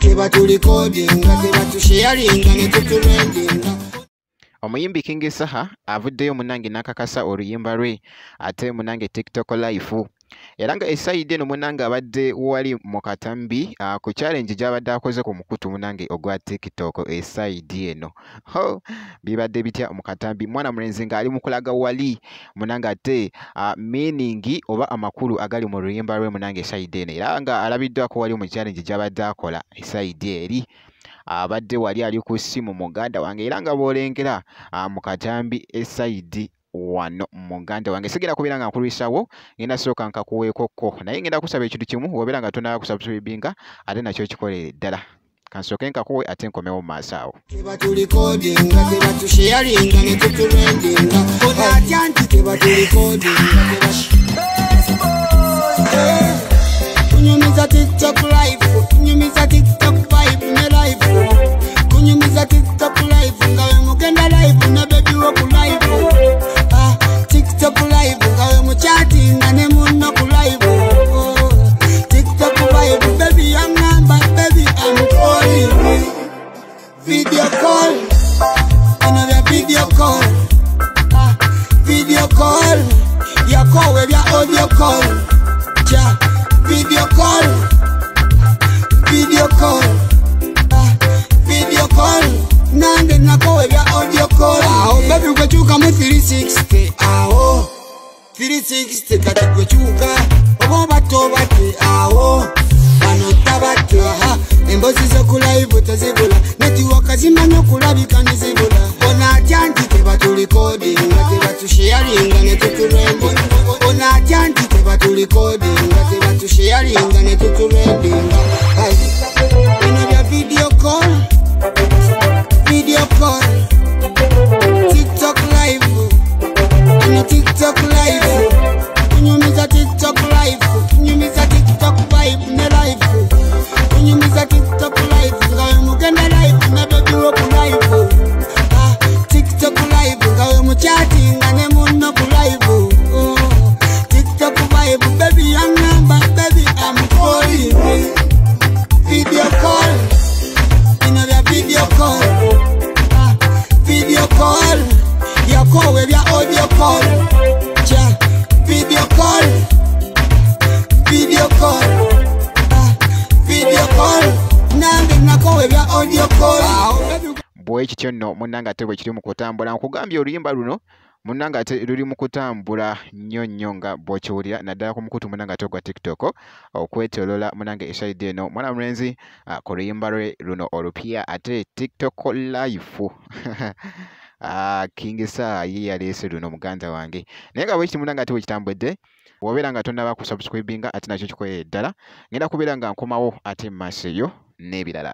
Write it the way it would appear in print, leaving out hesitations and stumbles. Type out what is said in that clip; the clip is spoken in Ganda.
teba tulikodinga teba tusharinga ne tuturendinga. Omuyimbi King Saha avuddeyo munange nakakasa oluyimba lwe ate munange TikTok live. Era nga esayidi eno munange abadde wali mu katambi ku challenge gy'abadde akoze ku mukutu munange ogwa TikTok esayidi eno. Bibadde bitya mu katambi mwana mulenzi ng'ali mu kulaga wali munange ate meaning oba amakulu agali mu luyimba lwe munange esayidi eno. Era nga alabiddwako wali mu challenge gy'abadde akola esayidi eri. Abadde wali ali ku simu muganda wange era nga bolengera mu katambi esayidi wano muganda wange sigera kubeera nga nkulwisawo ngenda sooka nkakuweekokko naye ngenda kusaba ekintu kimu wobeera nga tonaba kusubscribinga ate nakyo kikolere ddala kansooke nkakuwe ate nkomewo mu maaso awo. Teba tulikodinga teba tusharinga ne tuturendinga atya nti teba tulikodinga teba kunyumiza TikTok live kunyumiza TikTok vibe ne live kunyumiza TikTok live ngawe mugenda live ne baby wo ku live TikTok live ngawe mu chatting ne munno ku live TikTok vibe baby I'm number baby I'm calling video call another video call video call ya call with your audio call ja video call video call video call nange nako with your audio call baby kwechuka mu 360 360 kati kwechuka obo bato bate bano tabate embozi zo ku live tezibula network zimanya kulabika nizibula ona atyanti teba tulikodinga teba tusharinga ne tuturendinga ona atyanti teba tulikodinga teba tusharinga ne tuturendinga ina video call TikTok live ina TikTok live kunyumiza TikTok live kunyumiza TikTok vibe ne live kunyumiza TikTok live ngawe mugenda live ne baby wo ku live TikTok live ngawe mu chatting ne munno ku live TikTok vibe baby I'm number baby I'm calling video call ina video call video call ya call with your audio call ja video call video call video call nange nako with your audio call bwe kityo nno munanga ate bwe kiri mu kutambula nkugambye oluyimba luno munanga ate luli mu kutambula nnyo nga bw'okiwulira naddala ku mukutu munanga ate ogwa TikTok okwetolola munanga esayidi eno mwana mulenzi ku luyimba lwe luno olupya ate TikTok live King Saha ye yaleese luno muganda wange naye nga bwekiti munanga ate bwekitambudde wobeera nga tonaba kusubscribinga ate nakyo kikolerera ddala ngenda kubeera nga nkomawo ate mu maaso eyo n'ebirala.